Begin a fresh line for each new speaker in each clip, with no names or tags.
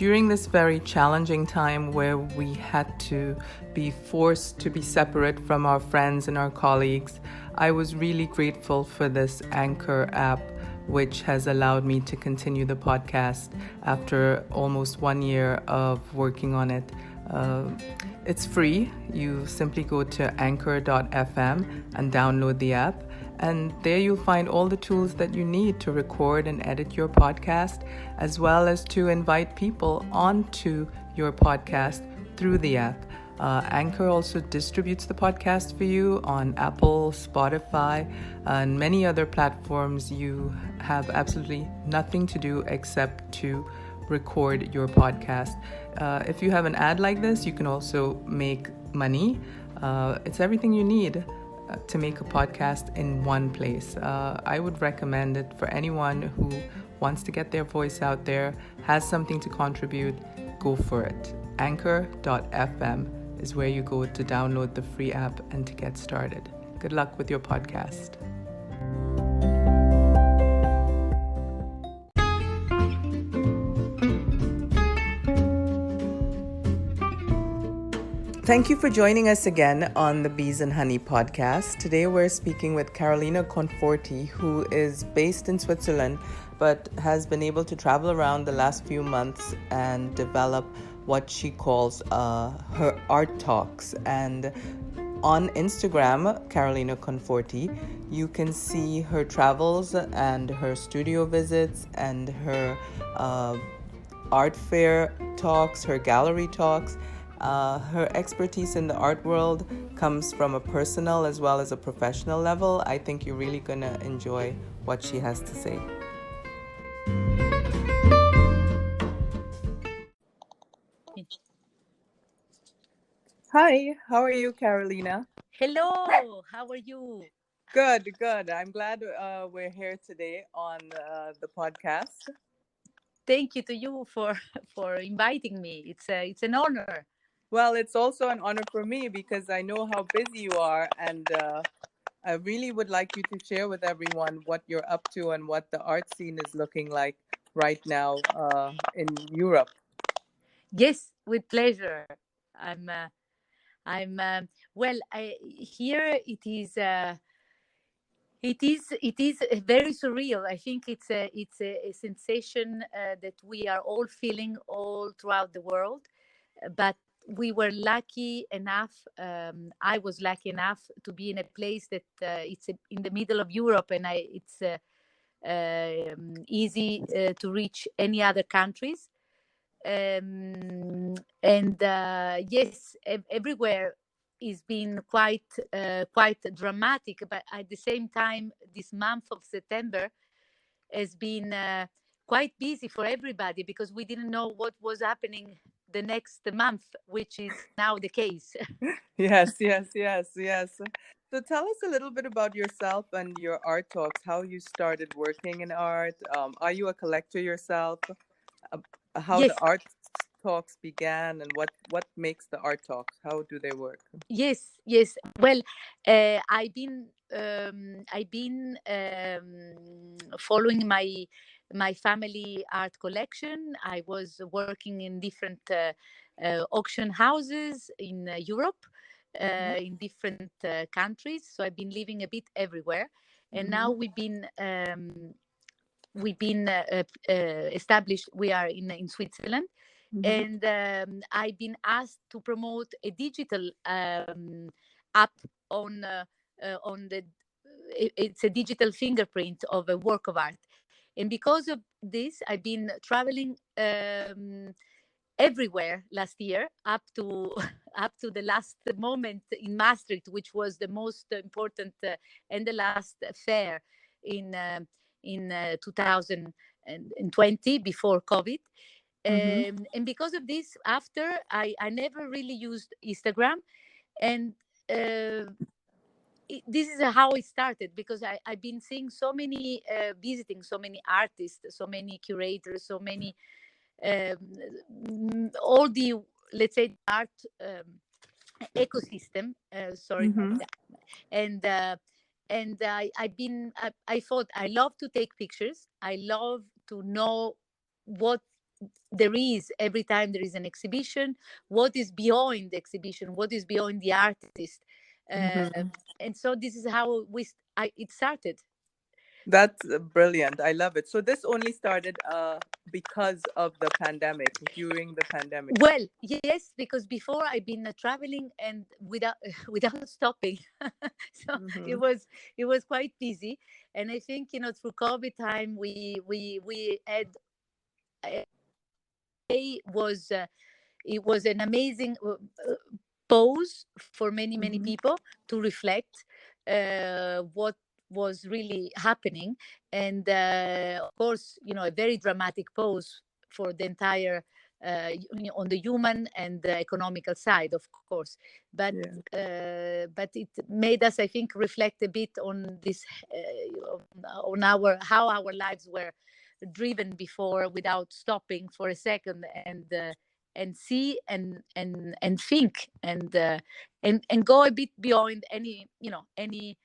during this very challenging time where we had to be forced to be separate from our friends and our colleagues, I was really grateful for this Anchor app, which has allowed me to continue the podcast after almost 1 year of working on it. It's free. You simply go to anchor.fm and download the app. And there you'll find all the tools that you need to record and edit your podcast, as well as to invite people onto your podcast through the app. Anchor also distributes the podcast for you on Apple, Spotify, and many other platforms. You have absolutely nothing to do except to record your podcast. If you have an ad like this, you can also make money. It's everything you need to make a podcast in one place. I would recommend it for anyone who wants to get their voice out there, has something to contribute. Go for it. Anchor.fm is where you go to download the free app and to get started. Good luck with your podcast. Thank you for joining us again on the Bees and Honey podcast. Today we're speaking with Carolina Conforti, who is based in Switzerland but has been able to travel around the last few months and develop what she calls her art talks. And on Instagram, Carolina Conforti, you can see her travels and her studio visits and her art fair talks, her gallery talks. Her expertise in the art world comes from a personal as well as a professional level. I think you're really going to enjoy what she has to say. Hi, how are you, Carolina?
Hello, how are you?
Good. I'm glad we're here today on the podcast.
Thank you to you for inviting me. It's an honor.
Well, it's also an honor for me because I know how busy you are, and I really would like you to share with everyone what you're up to and what the art scene is looking like right now in Europe.
Yes, with pleasure. I'm well. Here it is very surreal. I think it's a sensation that we are all feeling all throughout the world, but we were lucky enough. I was lucky enough to be in a place that in the middle of Europe, and it's easy to reach any other countries. And yes, everywhere is been quite dramatic, but at the same time, this month of September has been quite busy for everybody because we didn't know what was happening the next month, which is now the case.
Yes. So tell us a little bit about yourself and your art talks, how you started working in art. Are you a collector yourself? How the
Yes,
art talks began and what makes the art talks? How do they work?
yes. Well, I've been following my family art collection. I was working in different auction houses in Europe, in different countries. So I've been living a bit everywhere, and now we've been established. We are in Switzerland, and I've been asked to promote a digital app on the. It's a digital fingerprint of a work of art, and because of this, I've been traveling everywhere last year up to up to the last moment in Maastricht, which was the most important and the last fair in 2020 before COVID. And because of this, after I never really used Instagram, and this is how it started because I've been seeing so many visiting so many artists, so many curators, so many all the, let's say, art ecosystem. Sorry about that. And I thought I love to take pictures. I love to know what there is, every time there is an exhibition, what is beyond the exhibition, what is beyond the artist. uh,
Mm-hmm.
and so this is how it started.
That's brilliant. I love it. So this only started because of the pandemic, during the pandemic.
Well, yes, because before I've been traveling and without without stopping, so it
Mm-hmm.
was it was quite busy. And I think, through COVID time, we had a was it was an amazing pause for many
Mm-hmm.
people to reflect what was really happening. And of course, a very dramatic pause for the entire on the human and the economical side, of course. but
Yeah.
but it made us, I think, reflect a bit on this, on our how our lives were driven before, without stopping for a second, and see and think, and go a bit beyond any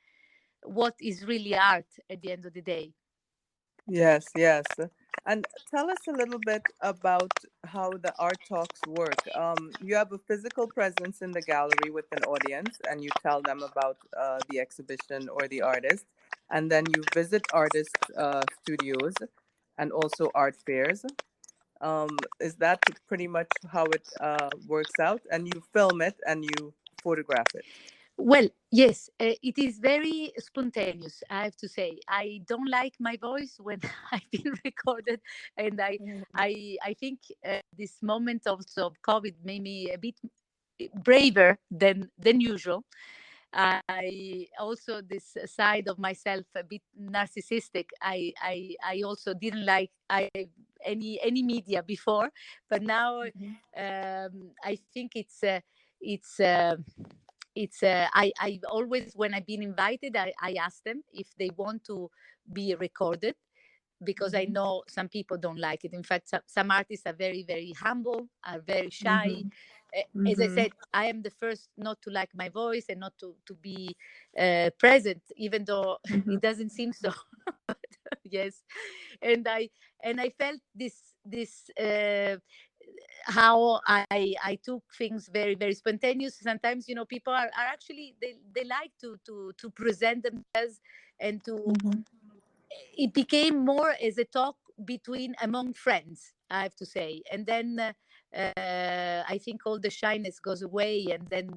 what is really art at the end of the day.
Yes, yes. And tell us a little bit about how the art talks work. You have a physical presence in the gallery with an audience, and you tell them about the exhibition or the artist, and then you visit artists' studios and also art fairs. Is that pretty much how it works out? And you film it and you photograph it.
Well, yes, it is very spontaneous, I have to say. I don't like my voice when I've been recorded, and I think this moment also of COVID made me a bit braver than usual. I also, this side of myself, a bit narcissistic. I also didn't like any media before, but now I think it's I always, when I've been invited, I ask them if they want to be recorded, because I
Mm-hmm.
know some people don't like it. In fact, some artists are very humble, are very shy.
Mm-hmm.
As I
Mm-hmm.
said, I am the first not to like my voice and not to be present, even though
Mm-hmm.
it doesn't seem so. Yes, and I felt this how I took things very spontaneous. Sometimes, people are actually, they like to present themselves, and to
Mm-hmm.
it became more as a talk between, among friends, I have to say. And then I think all the shyness goes away, and then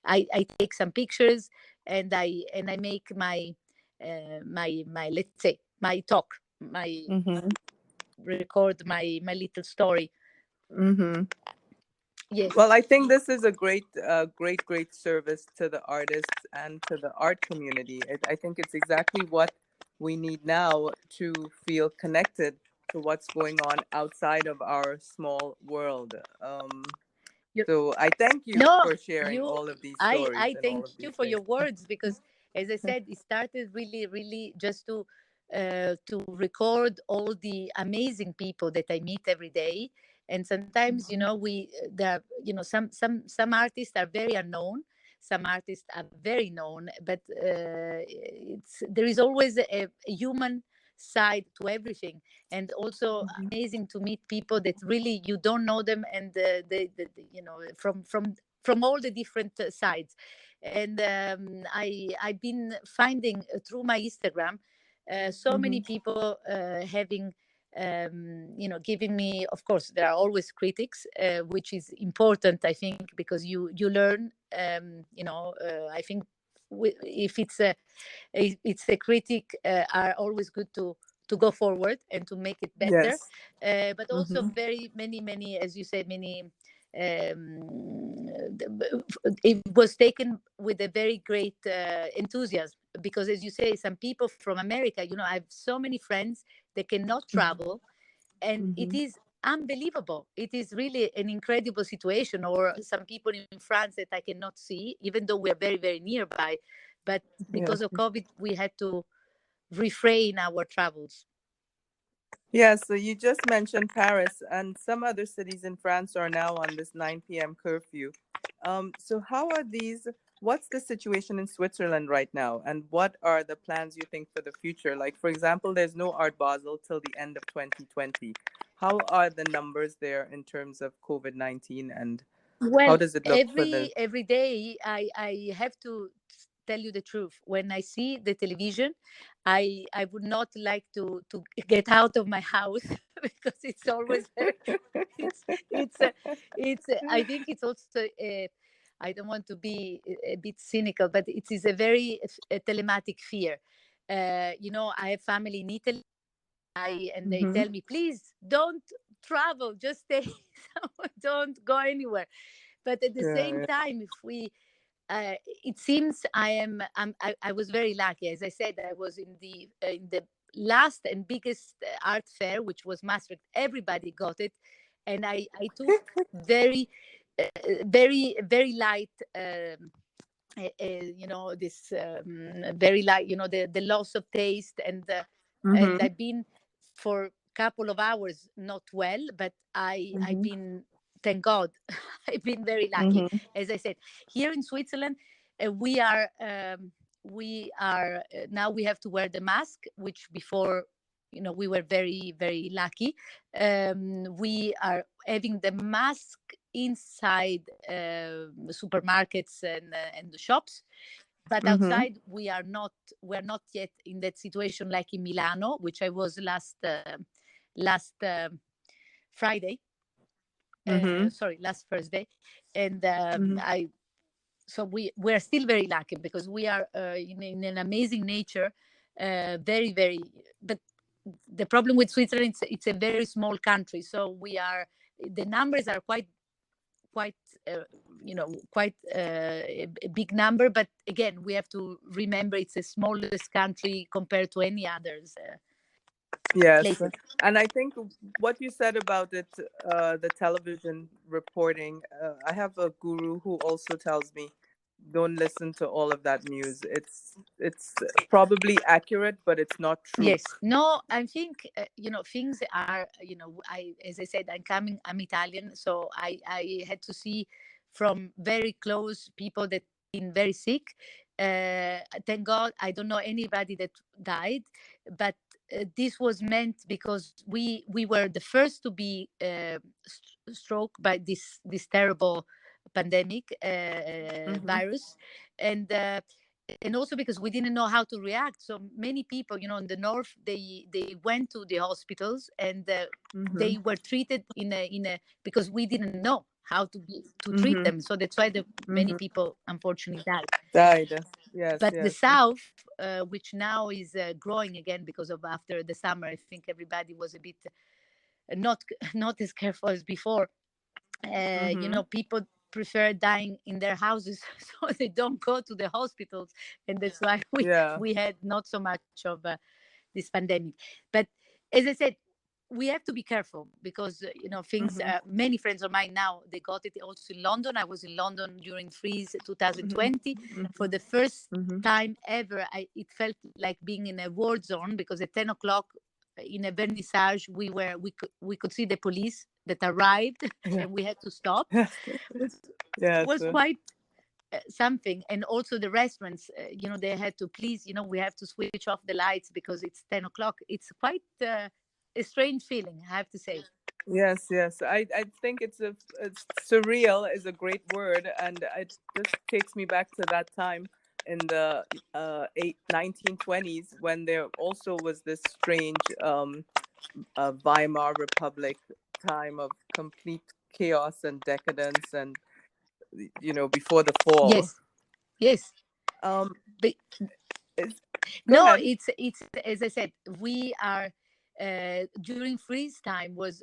I take some pictures, and I make my let's say my talk, my
Mm-hmm.
record my little story.
Mm-hmm.
Yes.
Well, I think this is a great service to the artists and to the art community. I think it's exactly what we need now to feel connected to what's going on outside of our small world. So I thank you
No,
for sharing
you.
all of these
I
stories and all
thank
of
you
these
for
things.
your words, because, as I said, it started really just to record all the amazing people that I meet every day. And sometimes, we there some artists are very unknown, some artists are very known, but there is always a human side to everything. And also
Mhm.
amazing to meet people that really you don't know them, and from all the different sides. And I've been finding through my Instagram so many
Mhm.
people having giving me, of course there are always critics, which is important, I think, because you learn, I think, if it's a critic, are always good to go forward and to make it better.
Yes.
But also
Mhm.
very many, as you said, many, it was taken with a very great enthusiasm, because, as you say, some people from America, I have so many friends that cannot travel, and it
Mhm.
is unbelievable. It is really an incredible situation. Or some people in France that I cannot see, even though we are very nearby, but
Yes.
because of COVID we had to refrain our travels.
Yes, so you just mentioned Paris, and some other cities in France are now on this 9 p.m. curfew. So how are these? What's the situation in Switzerland right now, and what are the plans you think for the future? Like, for example, there's no Art Basel till the end of 2020. how are the numbers there in terms of COVID-19, and how
Well,
does it look for the?
every day I have to tell you the truth. When I see the television, I would not like to get out of my house because it's always very it's it's I think it's also I don't want to be a bit cynical, but it is a very telematic fear. I have family in Italy. And they
Mm-hmm.
tell me, please don't travel, just stay, don't go anywhere. But at the
Yeah,
same
yeah.
time, if we it seems I was very lucky. As I said, I was in the last and biggest art fair, which was Maastricht. Everybody got it, and I took very very light this very light, the loss of taste, and
Mm-hmm.
I've been for a couple of hours not well, but I've
Mm-hmm.
been, thank God, I've been very lucky.
Mm-hmm.
As I said, here in Switzerland, we are now we have to wear the mask, which before, we were very very lucky. We are having the mask inside supermarkets and the shops, but
Mm-hmm.
outside we're not yet in that situation like in Milano, which I was last Friday,
Mm-hmm.
sorry, last Thursday. And
Mm-hmm.
I so we're still very lucky because we are in an amazing nature, very very. But the problem with Switzerland, it's a very small country, so the numbers are quite uh, quite a big number. But again, we have to remember it's the smallest country compared to any others
Yes,
places.
and I think what you said about it, the television reporting, I have a guru who also tells me, don't listen to all of that news. It's probably accurate, but it's not true.
Yes, no, I think things are, as I said, I'm Italian, so I had to see from very close people that been very sick. Thank God, I don't know anybody that died, but this was meant because we were the first to be struck by this terrible pandemic
Mm-hmm.
virus, and. And also because we didn't know how to react, so many people, in the north, they went to the hospitals, and
Mm-hmm.
they were treated in a because we didn't know how to treat
Mm-hmm.
them, so that's why the many
Mm-hmm.
people unfortunately died.
Died. Yes,
But the
yes.
south, which now is growing again because of after the summer, I think everybody was a bit not not as careful as before.
Mm-hmm.
People prefer dying in their houses, so they don't go to the hospitals, and that's why we
Yeah.
we had not so much of this pandemic. But as I said, we have to be careful because things.
Mm-hmm.
Many friends of mine now, they got it also in London. I was in London during Freeze
Mm-hmm.
2020 for the first time ever. It felt like being in a war zone because at 10 o'clock in a vernissage, we could see the police that arrived,
Yeah.
and we had to stop.
Yes.
was
Yes.
was quite something. And also the restaurants, they had to, please, we have to switch off the lights because it's 10 o'clock. It's quite a strange feeling, I have to say.
Yes, yes. I think it's surreal is a great word, and it just takes me back to that time in the 1920s when there also was this strange Weimar Republic time of complete chaos and decadence, and before the fall.
Yes, yes.
Um,
But
it's, go
no,
ahead.
it's as I said, we are during freeze time was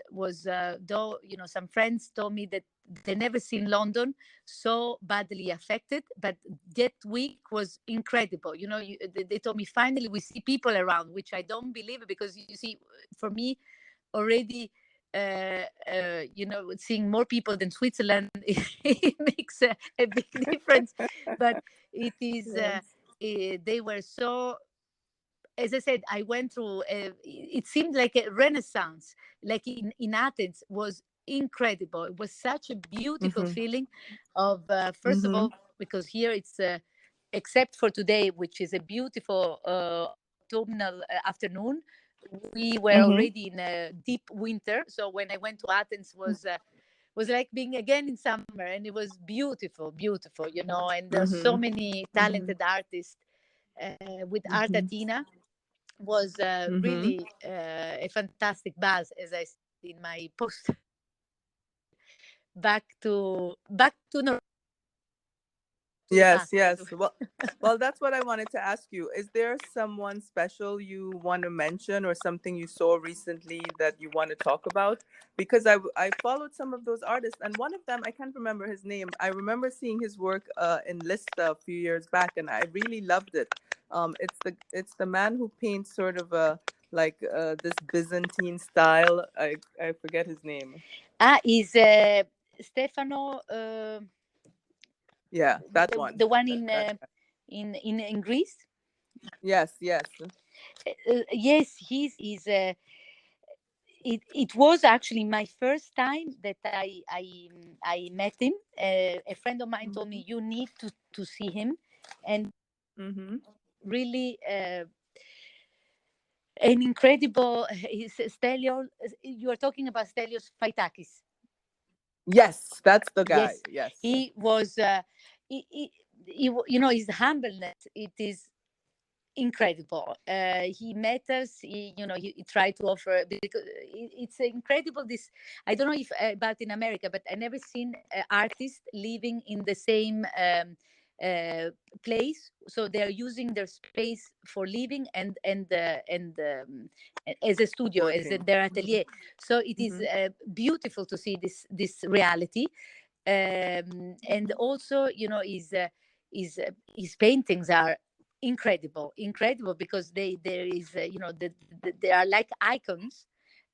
though some friends told me that they never seen London so badly affected, but that week was incredible. They told me finally we see people around, which I don't believe, because you see, for me already, seeing more people than Switzerland, it makes a big difference. But it is
Yes.
they were so, as I said, I went through. It seemed like a renaissance, like in Athens, was incredible. It was such a beautiful
Mm-hmm.
feeling of first of
Mm-hmm.
all, because here it's except for today, which is a beautiful autumnal afternoon. we were
Mm-hmm.
already in a deep winter. So when I went to Athens, was like being again in summer, and it was beautiful, beautiful, you know. And there's so
Mm-hmm.
many
Mm-hmm.
talented artists with Art
Mm-hmm.
Athena. Was
Mm-hmm.
really a fantastic buzz, as I said in my post. Back to normality, back to the
Yes,
past as
yes.
well.
Well, that's what I wanted to ask you. Is there someone special you want to mention or something you saw recently that you want to talk about? Because I followed some of those artists, and one of them, I can't remember his name. I remember seeing his work in Lista a few years back, and I really loved it. It's the man who paints sort of a like this Byzantine style. I forget his name.
Is Stefano,
Yeah, that one.
the one
That guy.
in Greece?
Yes, yes.
Yes, he's it was actually my first time that I met him. A friend of mine told me you need to see him, and
Mm-hmm.
really an incredible. He's Stelios. You are talking about Stelios Faitakis.
Yes, that's the guy.
Yes,
Yes.
he was. You know, his humbleness. It is incredible. He met us. He tried to offer, because it's incredible. This, I don't know if about in America, but I never seen artists living in the same uh, place. So they are using their space for living and as a studio,
Working.
their
Mm-hmm.
atelier. So it is
Mm-hmm.
beautiful to see this reality. And also, his paintings are incredible, because there is they are like icons,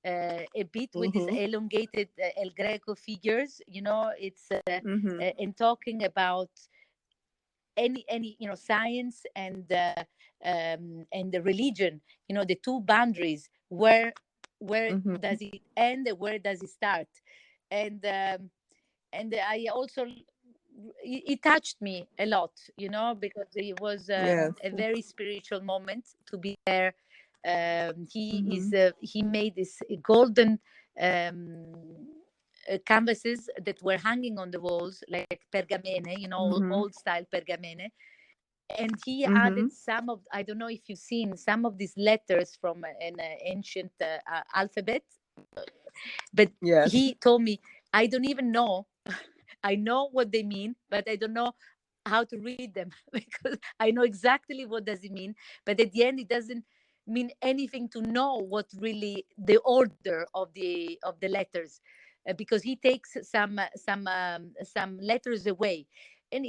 a bit with these
Mm-hmm.
elongated El Greco figures. It's
Mm-hmm.
and talking about any science and the religion, the two boundaries. Where
Mm-hmm.
does it end and where does it start? And um, and I also, it touched me a lot, because it was
Yes.
a very spiritual moment to be there.
Mm-hmm.
He made this golden um, canvases that were hanging on the walls like pergamene,
Mm-hmm.
old style pergamene. And he
Mm-hmm.
added some of, I don't know if you've seen some of these letters from an ancient alphabet. But
Yes.
he told me, I don't even know. I know what they mean, but I don't know how to read them because I know exactly what does it mean. But at the end, it doesn't mean anything to know what really the order of the letters, because he takes some letters away, and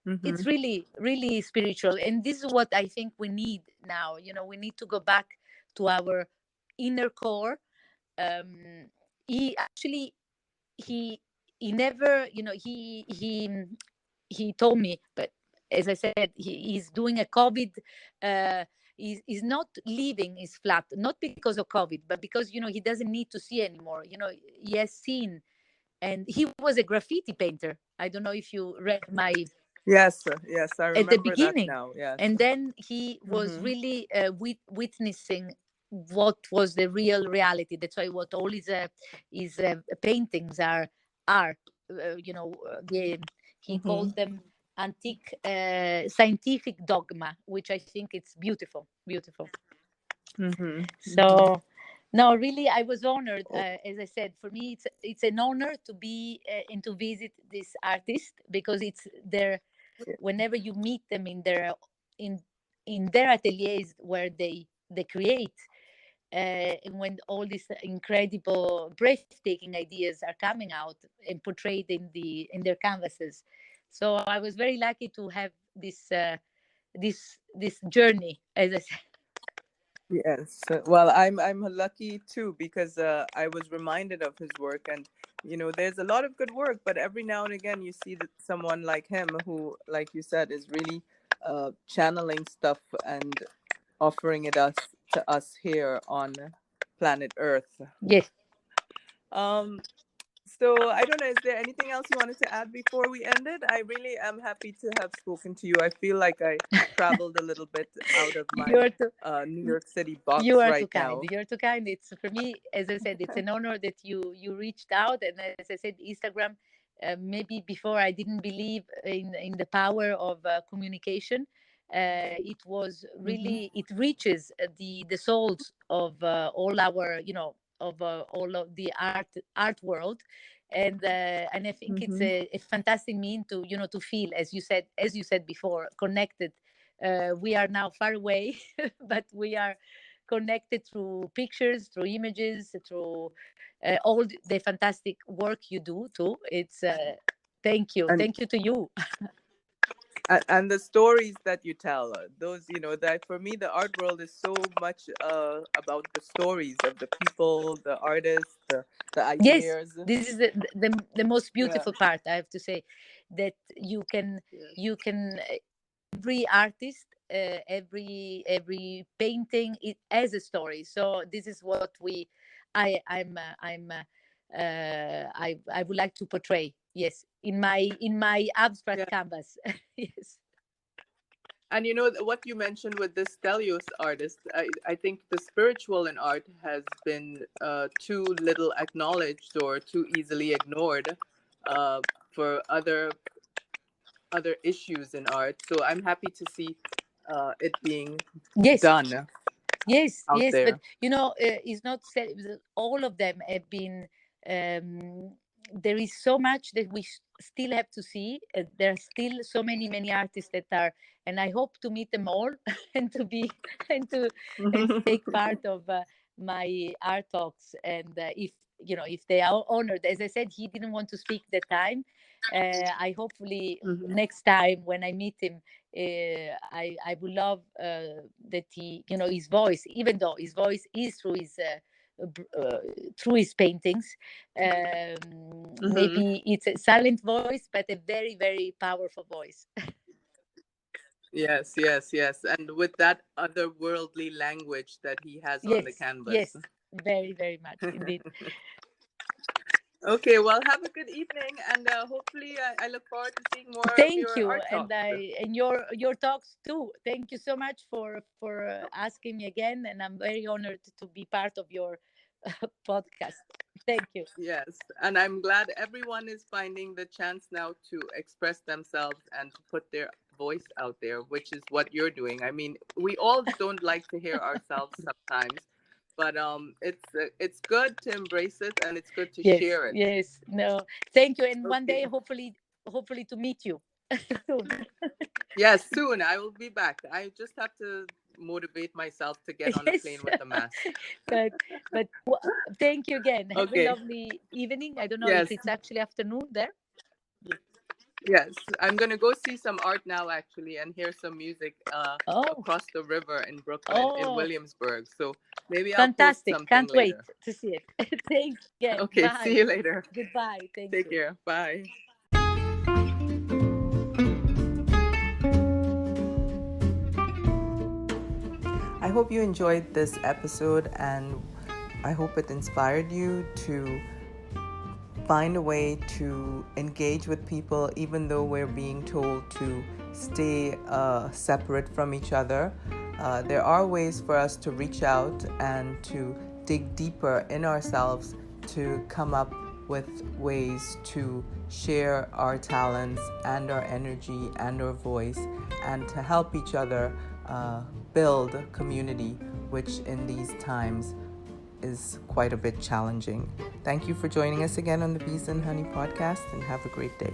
Mm-hmm.
it's really really spiritual. And this is what I think we need now. We need to go back to our inner core. Um he actually he he never, he told me, but as I said, he's doing a COVID. uh he's not leaving his flat, not because of COVID, but because he doesn't need to see anymore. He has seen. And he was a graffiti painter. I don't know if you read my
Yes. Yes. I
at the
remember that
beginning.
now. Yes.
And then he was
Mm-hmm.
really witnessing what was the real reality. That's why what all his paintings are he
Mm-hmm.
called them antique scientific dogma, which I think it's beautiful, beautiful.
Mm-hmm. Mm-hmm.
So no, really, I was honored. As I said, for me, it's an honor to be and to visit this artist, because it's their, whenever you meet them in in their ateliers where they create, and when all these incredible, breathtaking ideas are coming out and portrayed in their canvases. So I was very lucky to have this journey, as I said.
Yes. Well, I'm lucky too because I was reminded of his work, and there's a lot of good work, but every now and again you see that someone like him who, like you said, is really channeling stuff and offering it us to us here on planet Earth.
Yes.
Um, So I don't know, is there anything else you wanted to add before we ended? I really am happy to have spoken to you. I feel like I traveled a little bit out of my
You're too,
New York City
you
box
are too
right
kind.
now.
You're too kind. It's for me, as I said, it's an honor that you reached out. And as I said, Instagram. Maybe before I didn't believe in the power of communication. It was
Mm-hmm.
really it reaches the souls of all our of all of the art world, and I think it's
Mm-hmm.
a fantastic mean to to feel, as you said before, connected. We are now far away, but we are connected through pictures, through images, through all the fantastic work you do too. It's
And
thank you to you.
and the stories that you tell, those, that for me the art world is so much about the stories of the people, the artists, the
Yes,
ideas.
this is the most
Yeah.
beautiful part. I have to say that
Yes.
you can every artist, every painting, it has a story. So this is what I would like to portray. Yes, in my abstract
Yeah.
canvas. Yes.
And what you mentioned with this Stelios artist, I think the spiritual in art has been too little acknowledged or too easily ignored uh, for other issues in art. So I'm happy to see it being
Yes.
done
Yes,
out
yes, but
there.
it's not said all of them have been. There is so much that we still have to see. There are still so many artists that are, and I hope to meet them all and to be and to take part of my art talks. And if if they are honored, as I said, he didn't want to speak the time. I hopefully
Mhm.
next time when I meet him, I would love that he, his voice, even though his voice is through his paintings,
Mhm.
maybe it's a silent voice, but a very powerful voice.
Yes, yes, yes. And with that otherworldly language that he has on the
Yes,
canvas.
yes, very much indeed.
Okay, well, have a good evening, and hopefully, I look forward to seeing more of
Thank
your
you,
art
and
talks.
your talks too. Thank you so much for asking me again, and I'm very honored to be part of your podcast. Thank you.
Yes, and I'm glad everyone is finding the chance now to express themselves and to put their voice out there, which is what you're doing. I mean, we all don't like to hear ourselves sometimes, but it's good to embrace it and it's good to
Yes,
share it.
yes. No, thank you. And one day,
Okay.
hopefully to meet you soon.
Yes, soon I will be back. I just have to motivate myself to get on a
Yes,
plane with a mask.
but thank you again. Have a
Okay.
lovely evening. I don't know if
Yes.
it's actually afternoon there.
Yes, I'm gonna go see some art now actually and hear some music
Oh,
across the river in Brooklyn in
oh,
Williamsburg. So maybe I'll post
fantastic.
something
Can't wait
later.
to see it. Thanks again.
Okay, see
Bye.
you later.
Goodbye. Thank
Take
you.
care. Bye. I hope you enjoyed this episode and I hope it inspired you to find a way to engage with people even though we're being told to stay separate from each other. There are ways for us to reach out and to dig deeper in ourselves to come up with ways to share our talents and our energy and our voice and to help each other build community, which in these times is quite a bit challenging. Thank you for joining us again on the Bees and Honey podcast and have a great day.